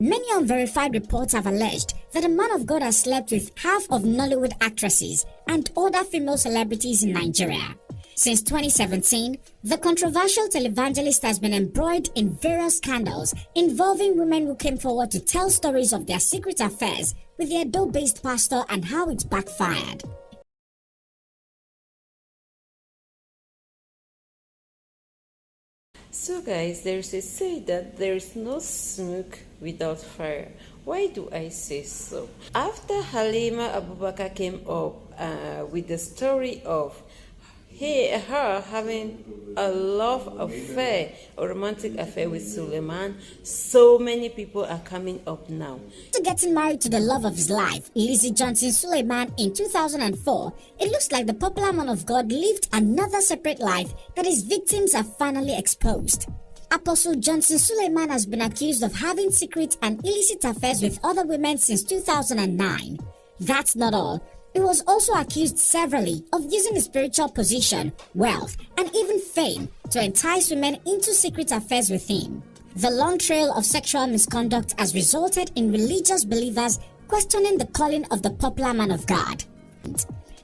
Many unverified reports have alleged that a man of God has slept with half of Nollywood actresses and other female celebrities in Nigeria. Since 2017, the controversial televangelist has been embroiled in various scandals involving women who came forward to tell stories of their secret affairs with the Edo-based pastor and how it backfired. So guys, there's a say that there is no smoke without fire. Why do I say so? After Halima Abubakar came up with the story of her having a love affair, a romantic affair with Suleman, so many people are coming up now. After getting married to the love of his life, Lizzie Johnson Suleman, in 2004, it looks like the popular man of God lived another separate life that his victims are finally exposed. Apostle Johnson Suleman has been accused of having secret and illicit affairs with other women since 2009. That's not all. He was also accused severally of using his spiritual position, wealth, and even fame to entice women into secret affairs with him. The long trail of sexual misconduct has resulted in religious believers questioning the calling of the popular man of God.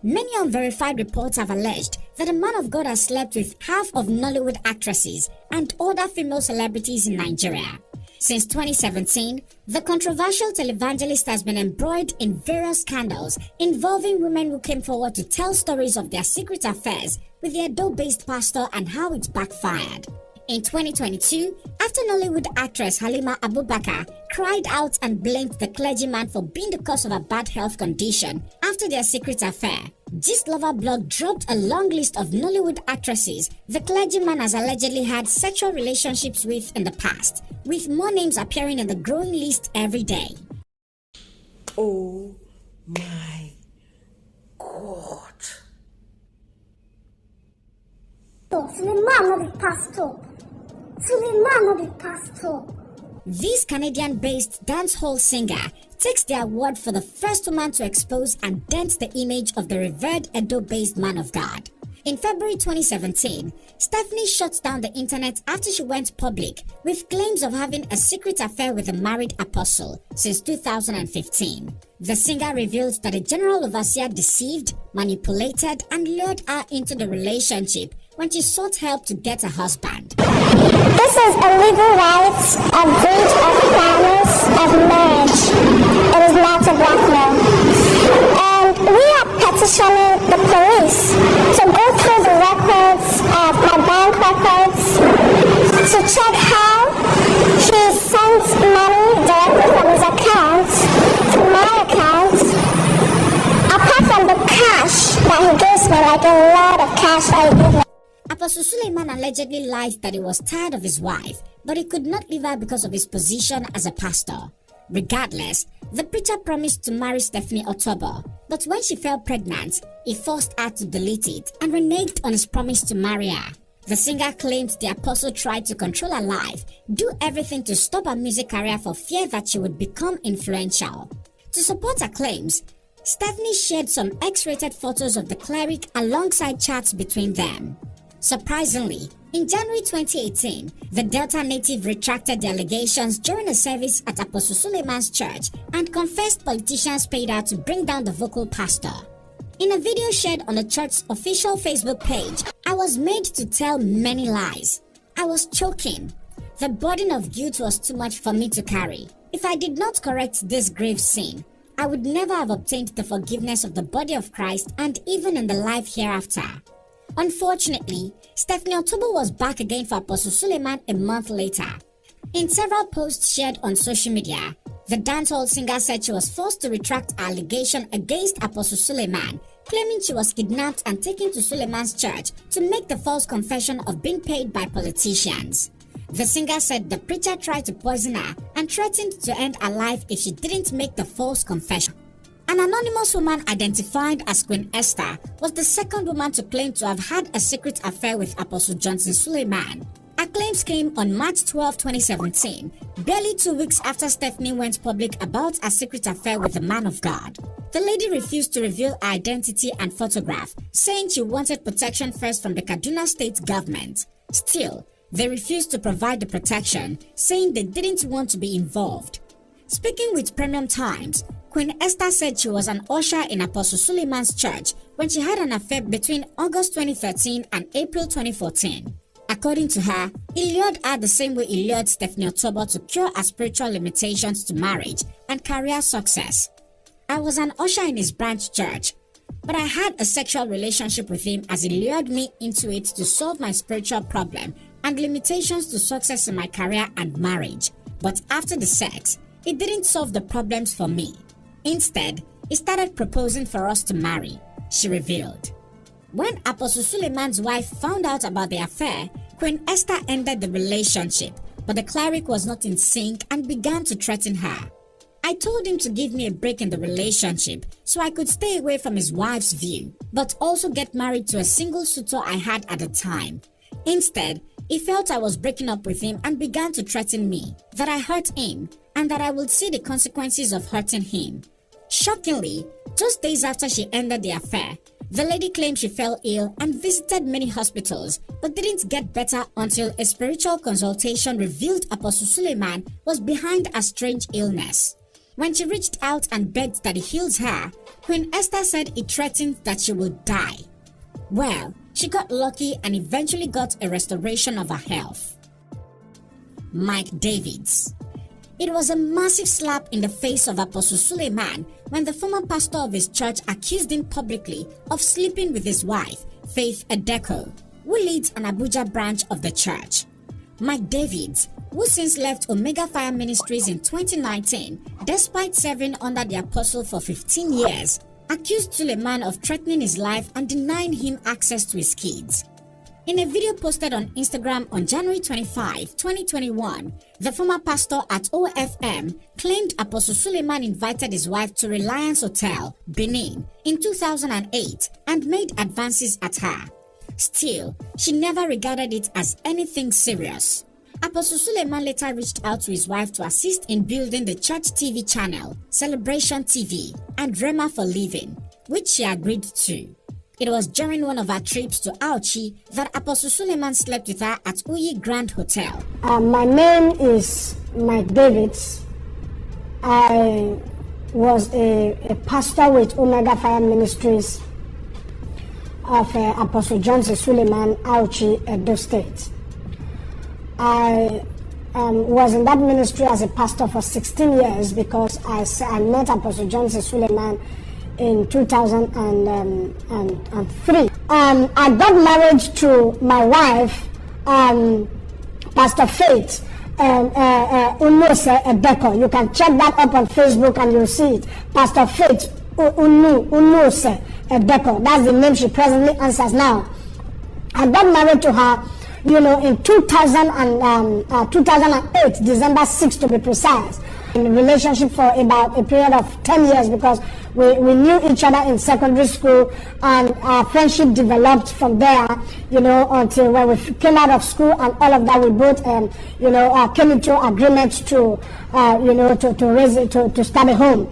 Many unverified reports have alleged that a man of God has slept with half of Nollywood actresses and other female celebrities in Nigeria. Since 2017, the controversial televangelist has been embroiled in various scandals involving women who came forward to tell stories of their secret affairs with the Edo-based pastor and how it backfired. In 2022, after Nollywood actress Halima Abubakar cried out and blamed the clergyman for being the cause of a bad health condition after their secret affair, Gist Lover blog dropped a long list of Nollywood actresses the clergyman has allegedly had sexual relationships with in the past, with more names appearing in the growing list every day. Oh my God. Suleman the pastor. Suleman the pastor. This Canadian-based dancehall singer takes the award for the first woman to expose and dent the image of the revered Edo-based man of God. In February 2017, Stephanie shut down the internet after she went public with claims of having a secret affair with a married apostle since 2015. The singer revealed that a general overseer deceived, manipulated, and lured her into the relationship when she sought help to get a husband. This is illegal rights, a breach of promise of marriage. It is not a blackmail. And we are petitioning the police to go through the records of my bank records to check how he sent money directly from his account to my account. Apart from the cash that he gives me, like a lot of cash that he gives me. Apostle Suleman allegedly lied that he was tired of his wife, but he could not leave her because of his position as a pastor. Regardless, the preacher promised to marry Stephanie October, but when she fell pregnant, he forced her to delete it and reneged on his promise to marry her. The singer claimed the apostle tried to control her life, do everything to stop her music career for fear that she would become influential. To support her claims, Stephanie shared some X-rated photos of the cleric alongside chats between them. Surprisingly, in January 2018, the Delta native retracted the allegations during a service at Apostle Suleman's church and confessed politicians paid her to bring down the vocal pastor. In a video shared on the church's official Facebook page, I was made to tell many lies. I was choking. The burden of guilt was too much for me to carry. If I did not correct this grave sin, I would never have obtained the forgiveness of the body of Christ and even in the life hereafter. Unfortunately, Stephanie October was back again for Apostle Suleman a month later. In several posts shared on social media, the dancehall singer said she was forced to retract her allegation against Apostle Suleman, claiming she was kidnapped and taken to Suleman's church to make the false confession of being paid by politicians. The singer said the preacher tried to poison her and threatened to end her life if she didn't make the false confession. An anonymous woman identified as Queen Esther was the second woman to claim to have had a secret affair with Apostle Johnson Suleman. Her claims came on March 12, 2017, barely 2 weeks after Stephanie went public about a secret affair with the man of God. The lady refused to reveal her identity and photograph, saying she wanted protection first from the Kaduna state government. Still, they refused to provide the protection, saying they didn't want to be involved. Speaking with Premium Times, Queen Esther said she was an usher in Apostle Suleman's church when she had an affair between August 2013 and April 2014. According to her, he lured her the same way he lured Stephanie Otobo to cure her spiritual limitations to marriage and career success. I was an usher in his branch church, but I had a sexual relationship with him as he lured me into it to solve my spiritual problem and limitations to success in my career and marriage. But after the sex, it didn't solve the problems for me. Instead, he started proposing for us to marry, she revealed. When Apostle Suleman's wife found out about the affair, Queen Esther ended the relationship, but the cleric was not in sync and began to threaten her. I told him to give me a break in the relationship so I could stay away from his wife's view, but also get married to a single suitor I had at the time. Instead, he felt I was breaking up with him and began to threaten me, that I hurt him, and that I would see the consequences of hurting him. Shockingly, just days after she ended the affair, the lady claimed she fell ill and visited many hospitals, but didn't get better until a spiritual consultation revealed Apostle Suleman was behind a strange illness. When she reached out and begged that he heals her, Queen Esther said he threatened that she would die. Well, she got lucky and eventually got a restoration of her health. Mike Davids. It was a massive slap in the face of Apostle Suleman when the former pastor of his church accused him publicly of sleeping with his wife, Faith Edeko, who leads an Abuja branch of the church. Mike Davids, who since left Omega Fire Ministries in 2019, despite serving under the apostle for 15 years, accused Suleman of threatening his life and denying him access to his kids. In a video posted on Instagram on January 25, 2021, the former pastor at OFM claimed Apostle Suleman invited his wife to Reliance Hotel, Benin, in 2008 and made advances at her. Still, she never regarded it as anything serious. Apostle Suleman later reached out to his wife to assist in building the church TV channel, Celebration TV, and Rema for Living, which she agreed to. It was during one of her trips to Auchi that Apostle Suleman slept with her at Uyi Grand Hotel. My name is Mike Davids. I was a pastor with Omega Fire Ministries of Apostle Johnson Suleman, Auchi, Edo State. I was in that ministry as a pastor for 16 years because I met Apostle Johnson Suleman in 2003. I got married to my wife, Pastor Faith Unose Edeko. You can check that up on Facebook and you'll see it. Pastor Faith Unose Edeko. That's the name she presently answers now. I got married to her, in 2008, December 6 to be precise. In a relationship for about a period of 10 years because we knew each other in secondary school, and our friendship developed from there, until when we came out of school and all of that, we both, came into agreement to start a home.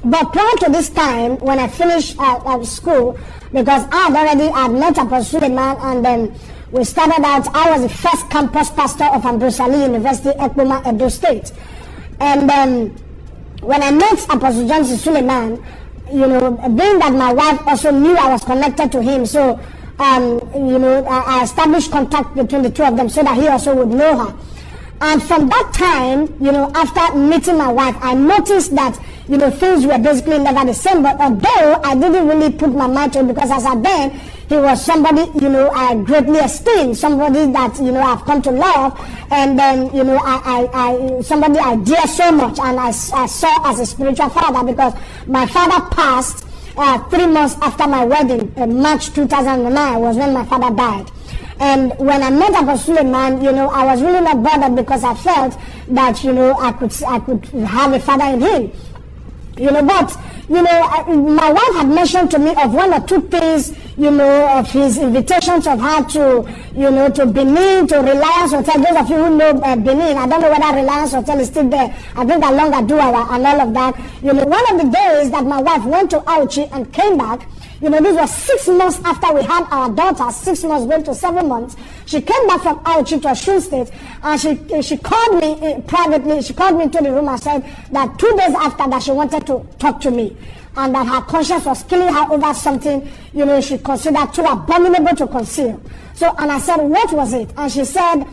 But prior to this time, when I finished school, because I had met Apostle Suleman, and then we started out, I was the first campus pastor of Ambrosali University, Ekpoma, Edo State. And when I met Apostle Johnson Suleman, being that my wife also knew I was connected to him, so, I established contact between the two of them so that he also would know her. And from that time, after meeting my wife, I noticed that, things were basically never the same. But although I didn't really put my mind to it, because as at then, he was somebody, I greatly esteemed, somebody that, I've come to love. And then, somebody I dear so much, and I saw as a spiritual father, because my father passed 3 months after my wedding. March 2009 was when my father died. And when I met Apostle Suleman, I was really not bothered because I felt that, I could have a father in him. But my wife had mentioned to me of one or two things, of his invitations of her to, to Benin, to Reliance Hotel. Those of you who know Benin, I don't know whether Reliance Hotel is still there. I think Alonga Duawa and all of that. One of the days that my wife went to Auchi and came back, This was 6 months after we had our daughter, 6 months going to 7 months. She came back from Auchi to Osun State, and she called me privately. She called me into the room and said that 2 days after that she wanted to talk to me, and that her conscience was killing her over something, she considered too abominable to conceal. So, and I said, what was it? And she said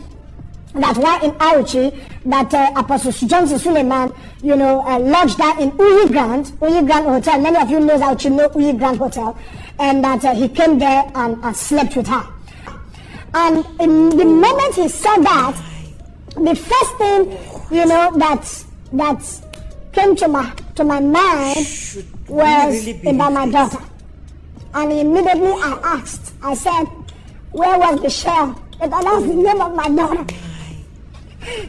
that while in Auchi, that Apostle Johnson Suleman, lodged her in Uyi Grand Hotel. Many of you know Auchi, know Uyi Grand Hotel, and that he came there and slept with her. And in the moment he said that, the first thing, that came to my mind was about my daughter. And immediately I asked, I said, where was Michelle? And that's the name of my daughter.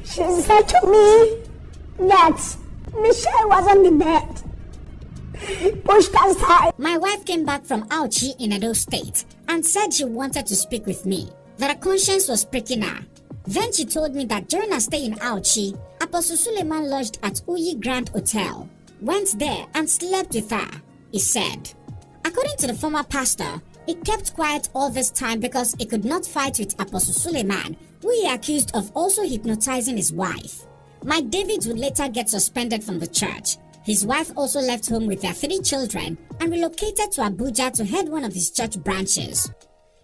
She said to me that Michelle was on the bed, pushed aside. My wife came back from Auchi in Edo State and said she wanted to speak with me, that her conscience was pricking her. Then she told me that during her stay in Auchi, Apostle Suleman lodged at Uyi Grand Hotel, went there and slept with her, he said. According to the former pastor, he kept quiet all this time because he could not fight with Apostle Suleman, who he accused of also hypnotizing his wife. Mike David would later get suspended from the church. His wife also left home with their 3 children and relocated to Abuja to head one of his church branches.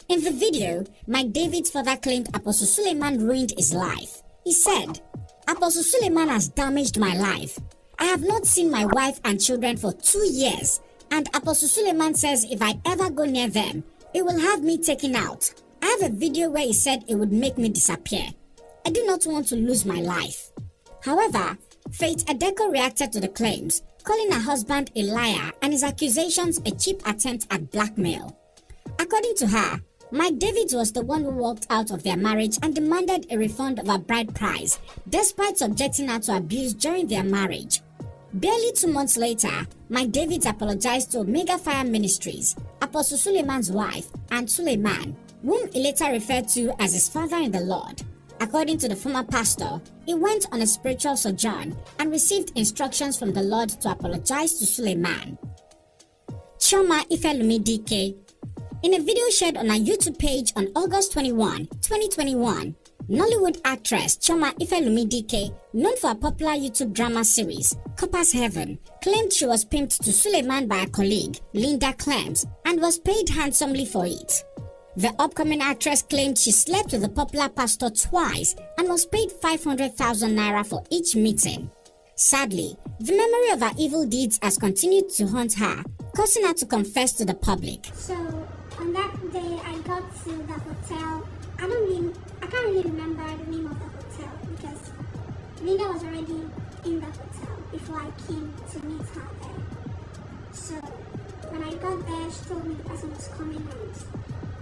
In the video, Mike David further claimed Apostle Suleman ruined his life. He said, Apostle Suleman has damaged my life. I have not seen my wife and children for 2 years, and Apostle Suleman says if I ever go near them, he will have me taken out. I have a video where he said it would make me disappear. I do not want to lose my life. However, Faith Adeko reacted to the claims, calling her husband a liar and his accusations a cheap attempt at blackmail. According to her, Mike David was the one who walked out of their marriage and demanded a refund of her bride price, despite subjecting her to abuse during their marriage. Barely 2 months later, Mike David apologized to Omega Fire Ministries, Apostle Suleman's wife, and Suleman, whom he later referred to as his father in the Lord. According to the former pastor, he went on a spiritual sojourn and received instructions from the Lord to apologize to Suleman. Chioma Ifelumi DK. In a video shared on our YouTube page on August 21, 2021, Nollywood actress Chioma Ifelumi DK, known for a popular YouTube drama series, Copper's Heaven, claimed she was pimped to Suleman by a colleague, Linda Clems, and was paid handsomely for it. The upcoming actress claimed she slept with the popular pastor twice and was paid 500,000 naira for each meeting. Sadly, the memory of her evil deeds has continued to haunt her, causing her to confess to the public. So on that day I got to the hotel. I can't really remember the name of the hotel because Linda was already in the hotel before I came to meet her there. So when I got there, she told me the person was coming and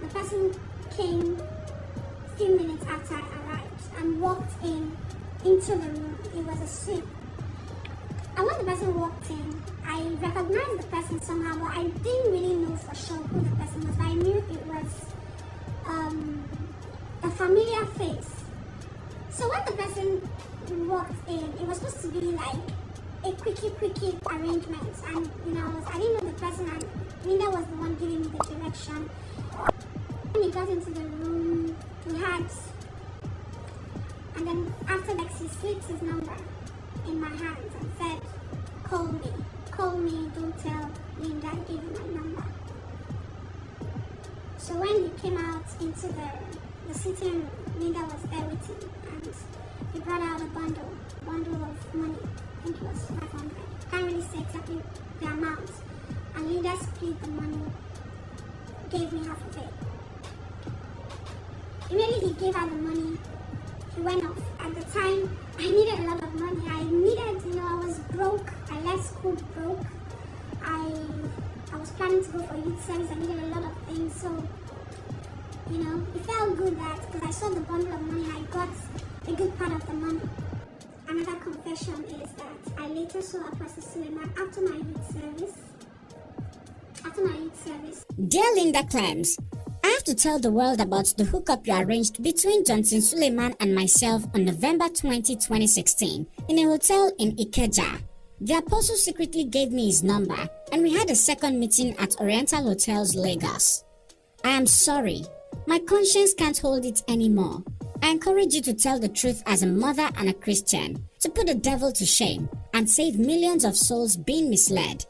the person came a few minutes after I arrived and walked into the room. It was a suite. And when the person walked in, I recognized the person somehow, but I didn't really know for sure who the person was. But I knew it was a familiar face. So when the person walked in, it was supposed to be like a quickie arrangement. And I didn't know the person, and Linda was the one giving me the direction. When he got into the room, and then after he slipped his number in my hands and said, call me, don't tell Linda I gave you my number. So when he came out into the sitting room, Linda was there with him, and he brought out a bundle of money. I think it was 500. Can't really say exactly the amount. And Linda split the money, gave me half of it. Immediately he gave her the money, he went off. At the time, I needed a lot of money. I was broke. I left school broke. I was planning to go for youth service. I needed a lot of things. So, it felt good that because I saw the bundle of money, I got a good part of the money. Another confession is that I later saw Apostle Suleman after my youth service. Dear Linda Clems, I have to tell the world about the hookup you arranged between Johnson Suleman and myself on November 20, 2016 in a hotel in Ikeja. The apostle secretly gave me his number and we had a second meeting at Oriental Hotels, Lagos. I am sorry. My conscience can't hold it anymore. I encourage you to tell the truth as a mother and a Christian, to put the devil to shame and save millions of souls being misled.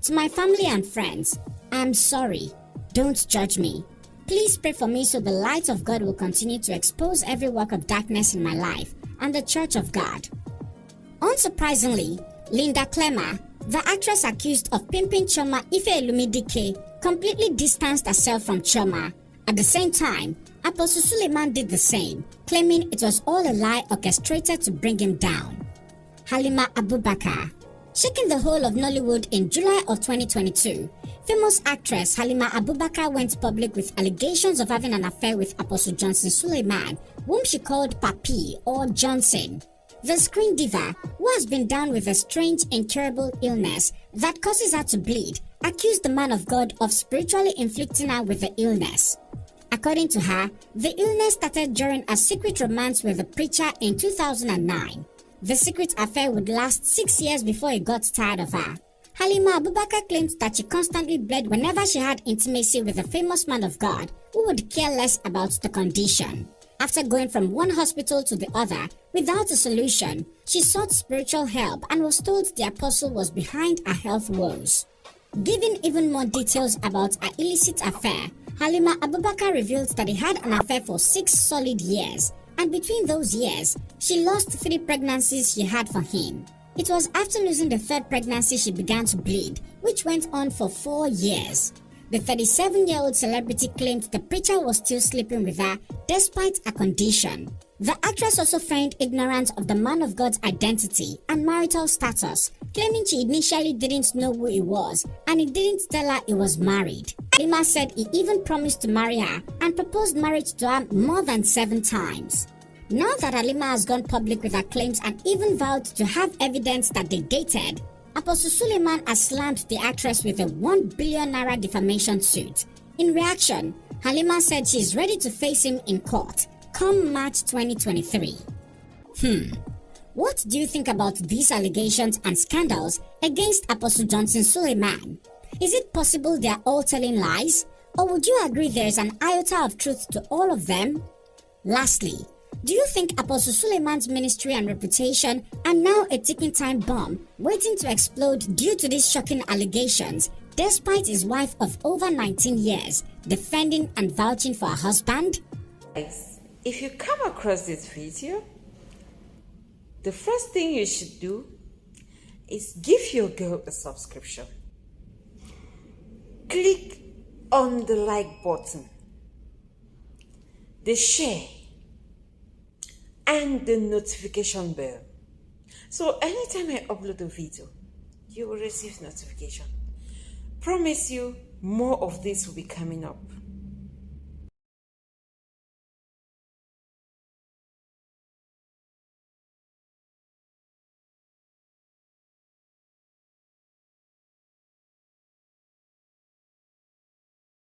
To my family and friends, I am sorry. Don't judge me. Please pray for me so the light of God will continue to expose every work of darkness in my life and the Church of God. Unsurprisingly, Linda Clemmer, the actress accused of pimping Chioma Ifeolumidike, completely distanced herself from Chioma. At the same time, Apostle Suleman did the same, claiming it was all a lie orchestrated to bring him down. Halima Abubakar. Shaking the whole of Nollywood in July of 2022, famous actress Halima Abubakar went public with allegations of having an affair with Apostle Johnson Suleman, whom she called Papi or Johnson. The screen diva, who has been down with a strange, incurable illness that causes her to bleed, accused the man of God of spiritually inflicting her with the illness. According to her, the illness started during a secret romance with the preacher in 2009. The secret affair would last 6 years before he got tired of her. Halima Abubakar claimed that she constantly bled whenever she had intimacy with a famous man of God who would care less about the condition. After going from one hospital to the other without a solution, she sought spiritual help and was told the apostle was behind her health woes. Giving even more details about her illicit affair, Halima Abubakar revealed that he had an affair for 6 solid years, and between those years, she lost 3 pregnancies she had for him. It was after losing the 3rd pregnancy she began to bleed, which went on for 4 years. The 37-year-old celebrity claimed the preacher was still sleeping with her despite her condition. The actress also feigned ignorance of the man of God's identity and marital status, claiming she initially didn't know who he was and he didn't tell her he was married. Halima said he even promised to marry her and proposed marriage to her more than 7 times. Now that Halima has gone public with her claims and even vowed to have evidence that they dated, Apostle Suleman has slammed the actress with a 1 billion naira defamation suit. In reaction, Halima said she is ready to face him in court come March 2023. What do you think about these allegations and scandals against Apostle Johnson Suleman? Is it possible they are all telling lies? Or would you agree there is an iota of truth to all of them? Lastly, do you think Apostle Suleman's ministry and reputation are now a ticking time bomb waiting to explode due to these shocking allegations, despite his wife of over 19 years defending and vouching for her husband? Guys, if you come across this video, the first thing you should do is give your girl a subscription. Click on the like button, the share, and the notification bell. So anytime I upload a video, you will receive notification. Promise you, more of this will be coming up.